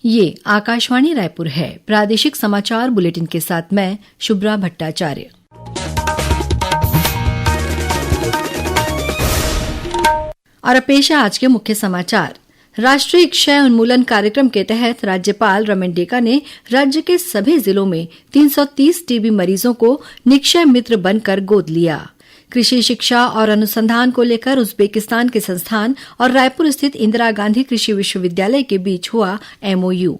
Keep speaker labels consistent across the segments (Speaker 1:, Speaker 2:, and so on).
Speaker 1: ये आकाशवाणी रायपुर है। प्रादेशिक समाचार बुलेटिन के साथ मैं शुभ्रा भट्टाचार्य। और पेश है आज के मुख्य समाचार। राष्ट्रीय क्षय उन्मूलन कार्यक्रम के तहत राज्यपाल रमन डेका ने राज्य के सभी जिलों में 330 टीबी मरीजों को निक्षय मित्र बनकर गोद लिया। कृषि शिक्षा और अनुसंधान को लेकर उज्बेकिस्तान के संस्थान और रायपुर स्थित इंदिरा गांधी कृषि विश्वविद्यालय के बीच हुआ एमओयू।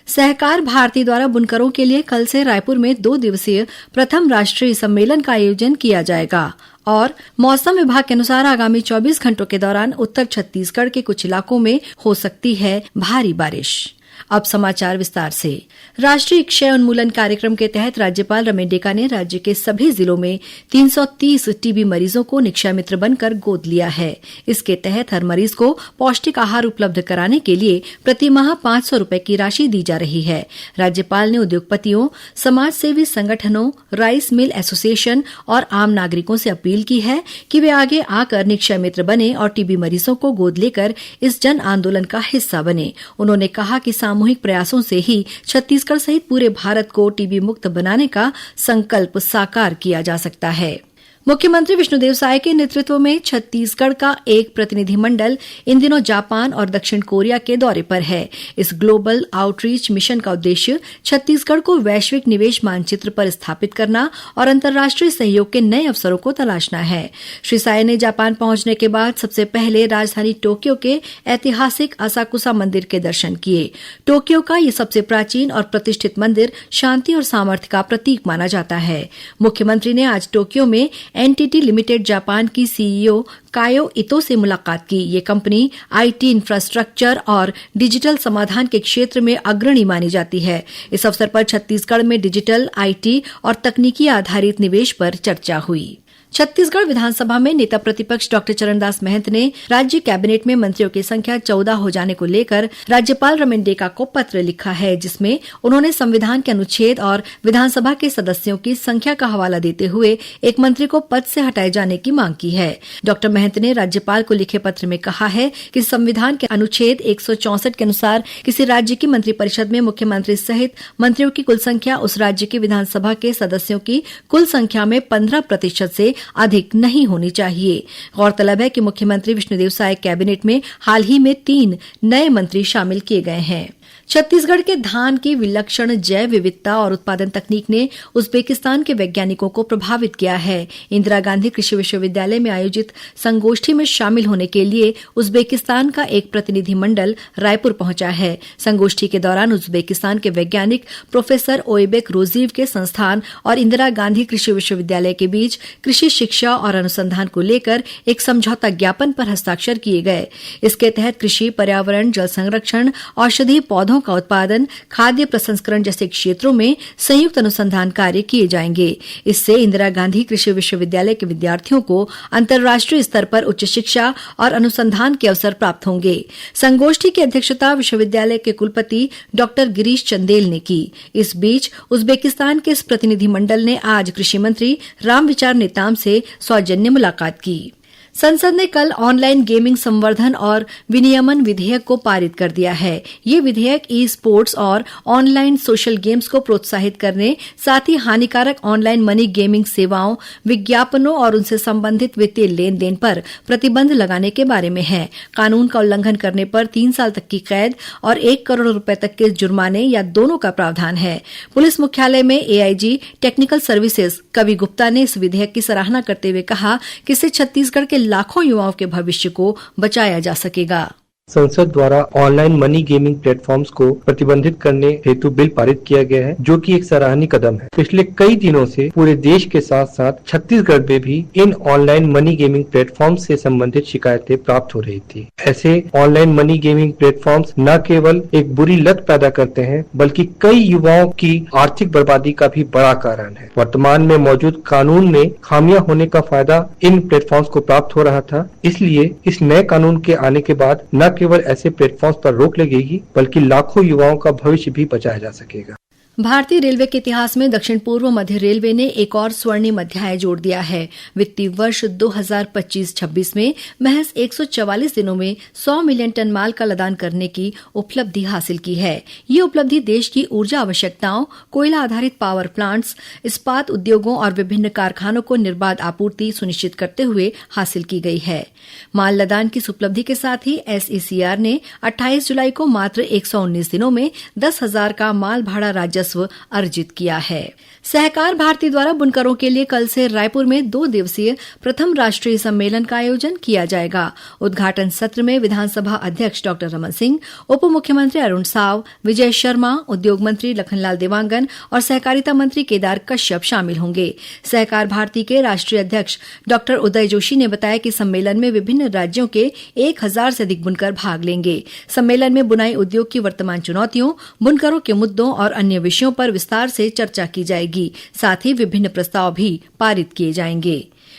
Speaker 1: सहकार भारती द्वारा बुनकरों के लिए कल से रायपुर में 2 दिवसीय प्रथम राष्ट्रीय सम्मेलन का आयोजन किया जाएगा। और मौसम विभाग के अनुसार आगामी 24 घंटों के दौरान उत्तर छत्तीसगढ़ के कुछ इलाकों में हो सकती है भारी बारिश। अब समाचार विस्तार से। राष्ट्रीय क्षय उन्मूलन कार्यक्रम के तहत राज्यपाल रमन डेका ने राज्य के सभी जिलों में 330 टीबी मरीजों को निक्षय मित्र बनकर गोद लिया है। इसके तहत हर मरीज को पौष्टिक आहार उपलब्ध कराने के लिए प्रति माह 500 रुपए की राशि दी जा रही है। राज्यपाल ने उद्योगपतियों, समाजसेवी संगठनों, राइस मिल एसोसिएशन और आम नागरिकों से अपील की है कि वे आगे आकर निक्षय मित्र बने और टीबी मरीजों को गोद लेकर इस जन आंदोलन का हिस्सा बने। उन्होंने कहा कि सामूहिक प्रयासों से ही छत्तीसगढ़ सहित पूरे भारत को टीबी मुक्त बनाने का संकल्प साकार किया जा सकता है। मुख्यमंत्री विष्णुदेव साय के नेतृत्व में छत्तीसगढ़ का एक प्रतिनिधिमंडल इन दिनों जापान और दक्षिण कोरिया के दौरे पर है। इस ग्लोबल आउटरीच मिशन का उद्देश्य छत्तीसगढ़ को वैश्विक निवेश मानचित्र पर स्थापित करना और अंतर्राष्ट्रीय सहयोग के नए अवसरों को तलाशना है। श्री साय ने जापान पहुंचने के बाद सबसे पहले राजधानी टोक्यो के ऐतिहासिक असाकुसा मंदिर के दर्शन किए। टोक्यो का ये सबसे प्राचीन और प्रतिष्ठित मंदिर शांति और सामर्थ्य का प्रतीक माना जाता है। मुख्यमंत्री ने आज टोक्यो में एनटीटी लिमिटेड जापान की सीईओ कायो इतो से मुलाकात की। ये कंपनी आईटी इंफ्रास्ट्रक्चर और डिजिटल समाधान के क्षेत्र में अग्रणी मानी जाती है। इस अवसर पर छत्तीसगढ़ में डिजिटल, आईटी और तकनीकी आधारित निवेश पर चर्चा हुई। छत्तीसगढ़ विधानसभा में नेता प्रतिपक्ष डॉक्टर चरणदास महंत ने राज्य कैबिनेट में मंत्रियों की संख्या 14 हो जाने को लेकर राज्यपाल रमन डेका को पत्र लिखा है, जिसमें उन्होंने संविधान के अनुच्छेद और विधानसभा के सदस्यों की संख्या का हवाला देते हुए एक मंत्री को पद से हटाए जाने की मांग की है। डॉक्टर महंत ने राज्यपाल को लिखे पत्र में कहा है कि संविधान के अनुच्छेद 164 के अनुसार किसी राज्य की मंत्रिपरिषद में मुख्यमंत्री सहित मंत्रियों की कुल संख्या उस राज्य की विधानसभा के सदस्यों की कुल संख्या में 15% से अधिक नहीं होनी चाहिए। गौरतलब है कि मुख्यमंत्री विष्णुदेव साय कैबिनेट में हाल ही में 3 नए मंत्री शामिल किए गए हैं। छत्तीसगढ़ के धान की विलक्षण जैव विविधता और उत्पादन तकनीक ने उज्बेकिस्तान के वैज्ञानिकों को प्रभावित किया है। इंदिरा गांधी कृषि विश्वविद्यालय में आयोजित संगोष्ठी में शामिल होने के लिए उज्बेकिस्तान का एक प्रतिनिधिमंडल रायपुर पहुंचा है। संगोष्ठी के दौरान उज्बेकिस्तान के वैज्ञानिक प्रोफेसर ओयबेक रोजीव के संस्थान और इंदिरा गांधी कृषि विश्वविद्यालय के बीच कृषि शिक्षा और अनुसंधान को लेकर एक समझौता ज्ञापन पर हस्ताक्षर किए गए। इसके तहत कृषि, पर्यावरण, जल संरक्षण, औषधीय पौधों का उत्पादन, खाद्य प्रसंस्करण जैसे क्षेत्रों में संयुक्त अनुसंधान कार्य किए जाएंगे। इससे इंदिरा गांधी कृषि विश्वविद्यालय के विद्यार्थियों को अंतर्राष्ट्रीय स्तर पर उच्च शिक्षा और अनुसंधान के अवसर प्राप्त होंगे। संगोष्ठी की अध्यक्षता विश्वविद्यालय के कुलपति डॉक्टर गिरीश चंदेल ने की। इस बीच उज्बेकिस्तान के इस प्रतिनिधिमंडल ने आज कृषि मंत्री रामविचार नेताम से सौजन्य मुलाकात की। संसद ने कल ऑनलाइन गेमिंग संवर्धन और विनियमन विधेयक को पारित कर दिया है। ये विधेयक ई स्पोर्ट्स और ऑनलाइन सोशल गेम्स को प्रोत्साहित करने, साथ ही हानिकारक ऑनलाइन मनी गेमिंग सेवाओं, विज्ञापनों और उनसे संबंधित वित्तीय लेन देन पर प्रतिबंध लगाने के बारे में है। कानून का उल्लंघन करने पर 3 साल तक की कैद और 1 करोड़ रुपए तक के जुर्माने या दोनों का प्रावधान है। पुलिस मुख्यालय में एआईजी टेक्निकल सर्विसेज कवि गुप्ता ने इस विधेयक की सराहना करते हुए कहा कि इससे छत्तीसगढ़ के लाखों युवाओं के भविष्य को बचाया जा सकेगा।
Speaker 2: संसद द्वारा ऑनलाइन मनी गेमिंग प्लेटफॉर्म्स को प्रतिबंधित करने हेतु बिल पारित किया गया है, जो कि एक सराहनीय कदम है। पिछले कई दिनों से पूरे देश के साथ साथ छत्तीसगढ़ में भी इन ऑनलाइन मनी गेमिंग प्लेटफॉर्म्स से संबंधित शिकायतें प्राप्त हो रही थी। ऐसे ऑनलाइन मनी गेमिंग प्लेटफॉर्म्स न केवल एक बुरी लत पैदा करते हैं, बल्कि कई युवाओं की आर्थिक बर्बादी का भी बड़ा कारण है। वर्तमान में मौजूद कानून में खामियां होने का फायदा इन प्लेटफॉर्म्स को प्राप्त हो रहा था। इसलिए इस नए कानून के आने के बाद न केवल ऐसे प्लेटफॉर्म्स पर रोक लगेगी, बल्कि लाखों युवाओं का भविष्य भी बचाया जा सकेगा।
Speaker 1: भारतीय रेलवे के इतिहास में दक्षिण पूर्व मध्य रेलवे ने एक और स्वर्णिम अध्याय जोड़ दिया है। वित्तीय वर्ष 2025-26 में महज 144 दिनों में 100 मिलियन टन माल का लदान करने की उपलब्धि हासिल की है। ये उपलब्धि देश की ऊर्जा आवश्यकताओं, कोयला आधारित पावर प्लांट्स, इस्पात उद्योगों और विभिन्न कारखानों को निर्बाध आपूर्ति सुनिश्चित करते हुए हासिल की गई है। माल लदान की इस उपलब्धि के साथ ही एसईसीआर ने 28 जुलाई को मात्र 119 दिनों में 10,000 का माल भाड़ा राजस्व अर्जित किया है। सहकार भारती द्वारा बुनकरों के लिए कल से रायपुर में 2 दिवसीय प्रथम राष्ट्रीय सम्मेलन का आयोजन किया जाएगा। उद्घाटन सत्र में विधानसभा अध्यक्ष डॉ रमन सिंह, उप मुख्यमंत्री अरुण साव, विजय शर्मा, उद्योग मंत्री लखनलाल देवांगन और सहकारिता मंत्री केदार कश्यप शामिल होंगे। सहकार भारती के राष्ट्रीय अध्यक्ष डॉ उदय जोशी ने बताया कि सम्मेलन में विभिन्न राज्यों के 1,000 से अधिक बुनकर भाग लेंगे। सम्मेलन में बुनाई उद्योग की वर्तमान चुनौतियों, बुनकरों के मुद्दों और अन्य विषयों पर विस्तार से चर्चा की जाएगी। साथ ही विभिन्न प्रस्ताव भी पारित किए जाएंगे।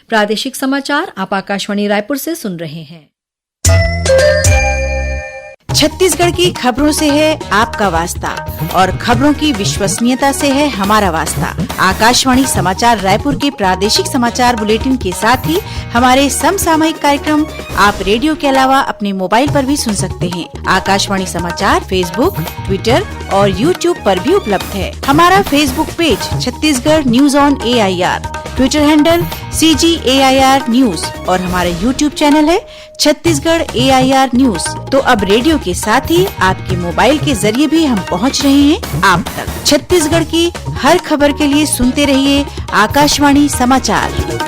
Speaker 1: प्रादेशिक समाचार आप आकाशवाणी रायपुर से सुन रहे हैं।
Speaker 3: छत्तीसगढ़ की खबरों से है आपका वास्ता और खबरों की विश्वसनीयता से है हमारा वास्ता। आकाशवाणी समाचार रायपुर के प्रादेशिक समाचार बुलेटिन के साथ ही हमारे समसामयिक कार्यक्रम आप रेडियो के अलावा अपने मोबाइल पर भी सुन सकते हैं। आकाशवाणी समाचार फेसबुक, ट्विटर और यूट्यूब पर भी उपलब्ध है। हमारा Facebook page Chhattisgarh news on AIR, Twitter handle CGAIR news और हमारा यूट्यूब चैनल है छत्तीसगढ़ AIR न्यूज। तो अब रेडियो के साथ ही आपके मोबाइल के जरिए भी हम पहुंच रहे हैं आप तक। छत्तीसगढ़ की हर खबर के लिए सुनते रहिए आकाशवाणी समाचार।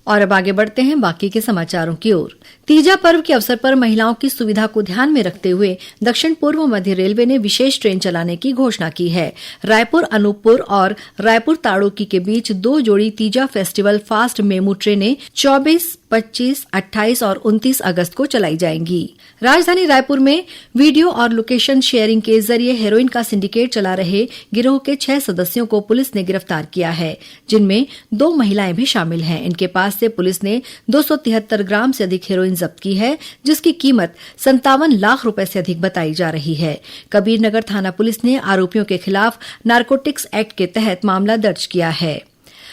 Speaker 1: और अब आगे बढ़ते हैं बाकी के समाचारों की ओर। तीजा पर्व के अवसर पर महिलाओं की सुविधा को ध्यान में रखते हुए दक्षिण पूर्व मध्य रेलवे ने विशेष ट्रेन चलाने की घोषणा की है। रायपुर अनूपपुर और रायपुर ताड़ोकी के बीच 2 जोड़ी तीजा फेस्टिवल फास्ट मेमू ट्रेनें 24, 25, 28 और 29 अगस्त को चलाई जाएंगी। राजधानी रायपुर में वीडियो और लोकेशन शेयरिंग के जरिए हेरोइन का सिंडिकेट चला रहे गिरोह के 6 सदस्यों को पुलिस ने गिरफ्तार किया है, जिनमें 2 महिलाएं भी शामिल हैं। इनके पास से पुलिस ने 273 ग्राम से अधिक हेरोइन जब्त की है, जिसकी कीमत 57 लाख रुपए से अधिक बताई जा रही है। कबीरनगर थाना पुलिस ने आरोपियों के खिलाफ नारकोटिक्स एक्ट के तहत मामला दर्ज किया है।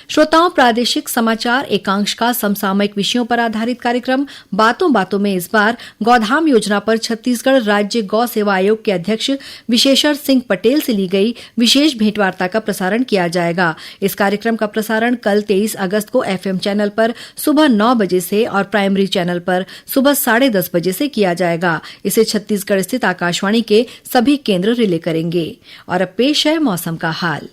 Speaker 1: श्रोताओं, प्रादेशिक समाचार एकांश का समसामयिक विषयों पर आधारित कार्यक्रम बातों बातों में इस बार गौधाम योजना पर छत्तीसगढ़ राज्य गौ सेवा आयोग के अध्यक्ष विशेश्वर सिंह पटेल से ली गई विशेष भेंटवार्ता का प्रसारण किया जाएगा। इस कार्यक्रम का प्रसारण कल 23 अगस्त को FM चैनल पर सुबह 9 बजे से और प्राइमरी चैनल पर सुबह 10:30 बजे से किया जाएगा। इसे छत्तीसगढ़ स्थित आकाशवाणी के सभी केंद्र रिले करेंगे। और अब पेश है मौसम का हाल।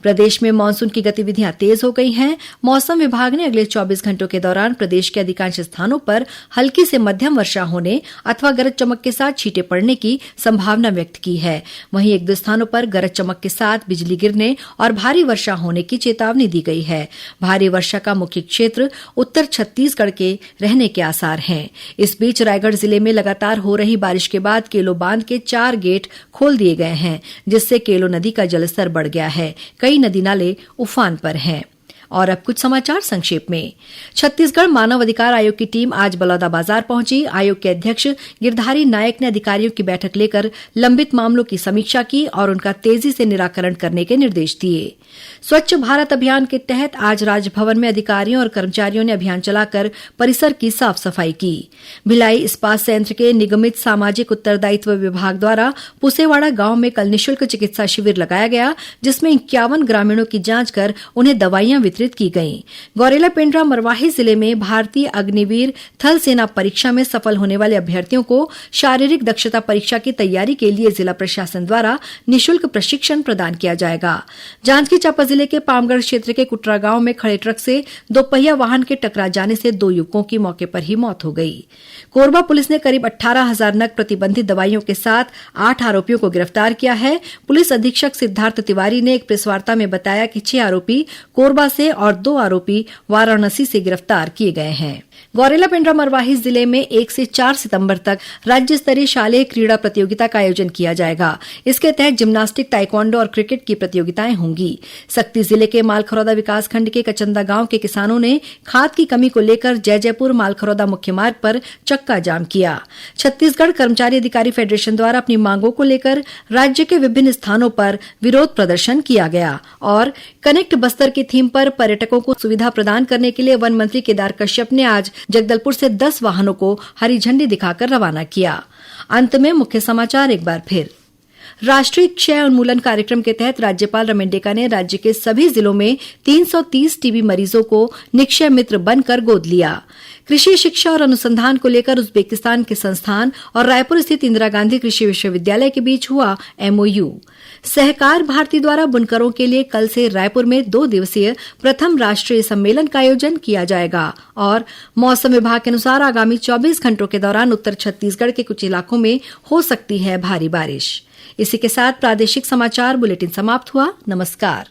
Speaker 1: प्रदेश में मानसून की गतिविधियां तेज हो गई हैं। मौसम विभाग ने अगले 24 घंटों के दौरान प्रदेश के अधिकांश स्थानों पर हल्की से मध्यम वर्षा होने अथवा गरज चमक के साथ छींटे पड़ने की संभावना व्यक्त की है। वहीं 1-2 स्थानों पर गरज चमक के साथ बिजली गिरने और भारी वर्षा होने की चेतावनी दी गई है। भारी वर्षा का मुख्य क्षेत्र उत्तर छत्तीसगढ़ के रहने के आसार हैं। इस बीच रायगढ़ जिले में लगातार हो रही बारिश के बाद केलो बांध के 4 गेट खोल दिए गए हैं, जिससे केलो नदी का जलस्तर बढ़ गया है। कई नदी नाले उफान पर हैं। और अब कुछ समाचार संक्षेप में। छत्तीसगढ़ मानव अधिकार आयोग की टीम आज बलौदाबाजार पहुंची। आयोग के अध्यक्ष गिरधारी नायक ने अधिकारियों की बैठक लेकर लंबित मामलों की समीक्षा की और उनका तेजी से निराकरण करने के निर्देश दिए। स्वच्छ भारत अभियान के तहत आज राजभवन में अधिकारियों और कर्मचारियों ने अभियान चलाकर परिसर की साफ सफाई की। भिलाई इस्पात संयंत्र के निगमित सामाजिक उत्तरदायित्व विभाग द्वारा पुसेवाड़ा गांव में कल निःशुल्क चिकित्सा शिविर लगाया गया, जिसमें 51 ग्रामीणों की जांच कर उन्हें दवाइयां वितरित की गईं। गौरेला पेंड्रा मरवाही जिले में भारतीय अग्निवीर थल सेना परीक्षा में सफल होने वाले अभ्यर्थियों को शारीरिक दक्षता परीक्षा की तैयारी के लिए जिला प्रशासन द्वारा निःशुल्क प्रशिक्षण प्रदान किया जाएगा। जांजगीर चांपा जिले के पामगढ़ क्षेत्र के कुटरा गांव में खड़े ट्रक से 2 पहिया वाहन के टकरा जाने से 2 युवकों की मौके पर ही मौत हो गई। कोरबा पुलिस ने करीब 18,000 नग प्रतिबंधित दवाइयों के साथ 8 आरोपियों को गिरफ्तार किया है। पुलिस अधीक्षक सिद्धार्थ तिवारी ने एक प्रेसवार्ता में बताया कि 6 आरोपी कोरबा से और 2 आरोपी वाराणसी से गिरफ्तार किए गए हैं। गौरेला पेंड्रा मरवाही जिले में 1 से 4 सितंबर तक राज्य स्तरीय शालेय क्रीड़ा प्रतियोगिता का आयोजन किया जाएगा। इसके तहत जिम्नास्टिक, ताइक्वांडो और क्रिकेट की प्रतियोगिताएं होंगी। सक्ती जिले के मालखरौदा विकासखंड के कचंदा गांव के किसानों ने खाद की कमी को लेकर जयजयपुर मालखरौदा मुख्य मार्ग पर चक्का जाम किया। छत्तीसगढ़ कर्मचारी अधिकारी फेडरेशन द्वारा अपनी मांगों को लेकर राज्य के विभिन्न स्थानों पर विरोध प्रदर्शन किया गया और कनेक्ट बस्तर की थीम पर पर्यटकों को सुविधा प्रदान करने के लिए वन मंत्री केदार कश्यप ने आज जगदलपुर से 10 वाहनों को हरी झंडी दिखाकर रवाना किया। अंत में मुख्य समाचार एक बार फिर। राष्ट्रीय क्षय उन्मूलन कार्यक्रम के तहत राज्यपाल रमेंडेका ने राज्य के सभी जिलों में 330 टीबी मरीजों को निक्षय मित्र बनकर गोद लिया। कृषि शिक्षा और अनुसंधान को लेकर उज्बेकिस्तान के संस्थान और रायपुर स्थित इंदिरा गांधी कृषि विश्वविद्यालय के बीच हुआ एमओयू। सहकार भारती द्वारा बुनकरों के लिए कल से रायपुर में 2 दिवसीय प्रथम राष्ट्रीय सम्मेलन का आयोजन किया जाएगा। और मौसम विभाग के अनुसार आगामी 24 घंटों के दौरान उत्तर छत्तीसगढ़ के कुछ इलाकों में हो सकती है भारी बारिश। इसी के साथ प्रादेशिक समाचार बुलेटिन समाप्त हुआ। नमस्कार।